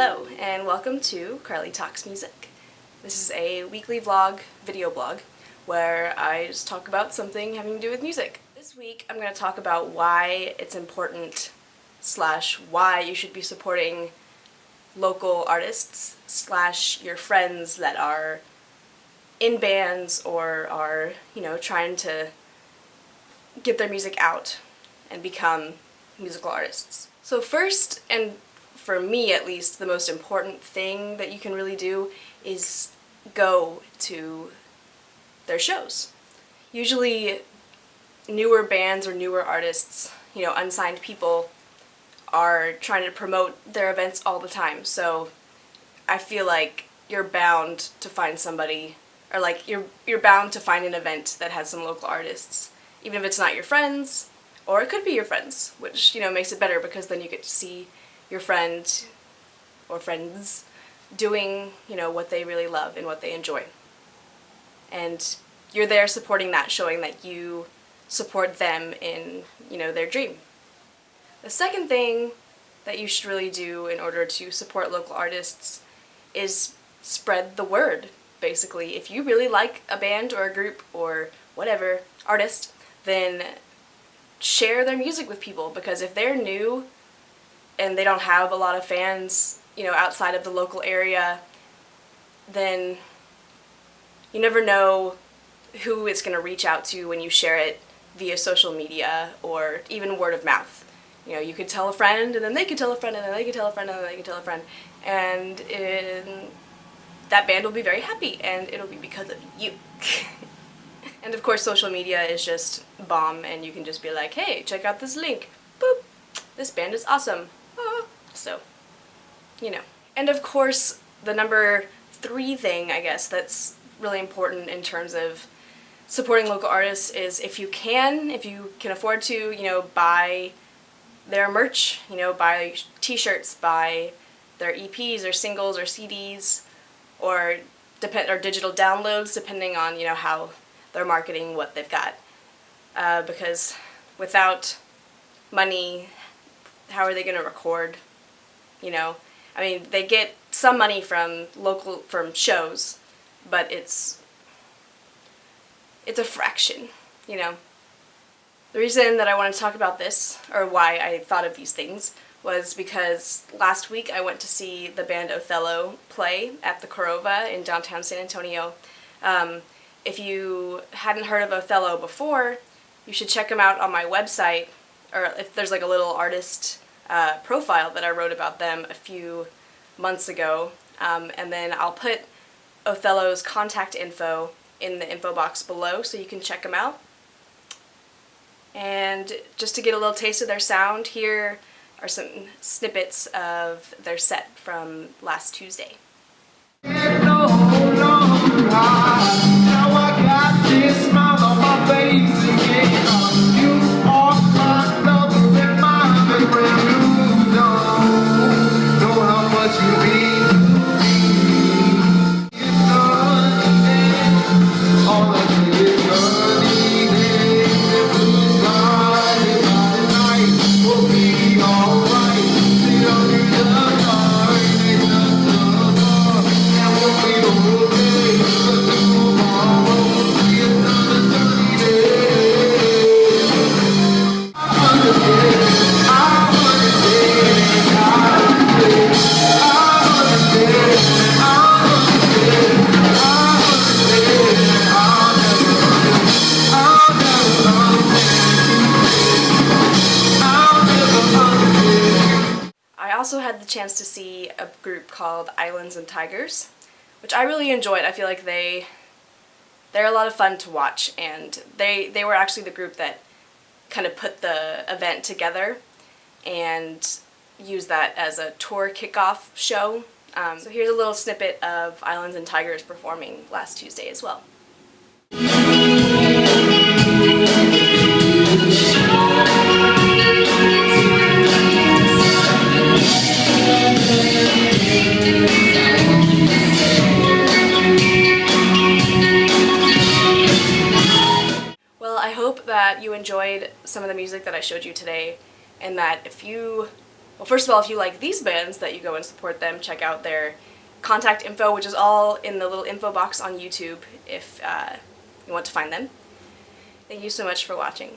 Hello, and welcome to Carly Talks Music. This is a weekly vlog, video blog, where I just talk about something having to do with music. This week I'm going to talk about why it's important / why you should be supporting local artists / your friends that are in bands or are, trying to get their music out and become musical artists. So first, and for me at least, the most important thing that you can really do is go to their shows. Usually newer bands or newer artists, unsigned people, are trying to promote their events all the time. So I feel like you're bound to find somebody, or like you're bound to find an event that has some local artists, even if it's not your friends, or it could be your friends, which makes it better because then you get to see your friend or friends doing what they really love and what they enjoy. And you're there supporting that, showing that you support them in their dream. The second thing that you should really do in order to support local artists is spread the word, basically. If you really like a band or a group or whatever artist, then share their music with people, because if they're new and they don't have a lot of fans, outside of the local area, then you never know who it's going to reach out to when you share it via social media or even word of mouth. You could tell a friend, and then they could tell a friend, and then they could tell a friend, and then they could tell a friend, and that band will be very happy, and it'll be because of you. And of course social media is just bomb, and you can just be like, hey, check out this link, boop, this band is awesome. So, And of course, the number 3 thing, I guess, that's really important in terms of supporting local artists is if you can afford to, buy their merch, buy t-shirts, buy their EPs or singles or CDs or digital downloads, depending on, how they're marketing what they've got. Because without money, how are they going to record? They get some money from shows, but it's a fraction, The reason that I want to talk about this, or why I thought of these things, was because last week I went to see the band Othello play at the Corova in downtown San Antonio. If you hadn't heard of Othello before, you should check them out on my website, or if there's like a little artist profile that I wrote about them a few months ago, and then I'll put Othello's contact info in the info box below so you can check them out. And just to get a little taste of their sound, here are some snippets of their set from last Tuesday. I also had the chance to see a group called Islands and Tigers, which I really enjoyed. I feel like they're a lot of fun to watch, and they were actually the group that kind of put the event together and used that as a tour kickoff show. So here's a little snippet of Islands and Tigers performing last Tuesday as well. Well, I hope that you enjoyed some of the music that I showed you today, and that if you Well, first of all, if you like these bands, that you go and support them, check out their contact info, which is all in the little info box on YouTube if you want to find them. Thank you so much for watching.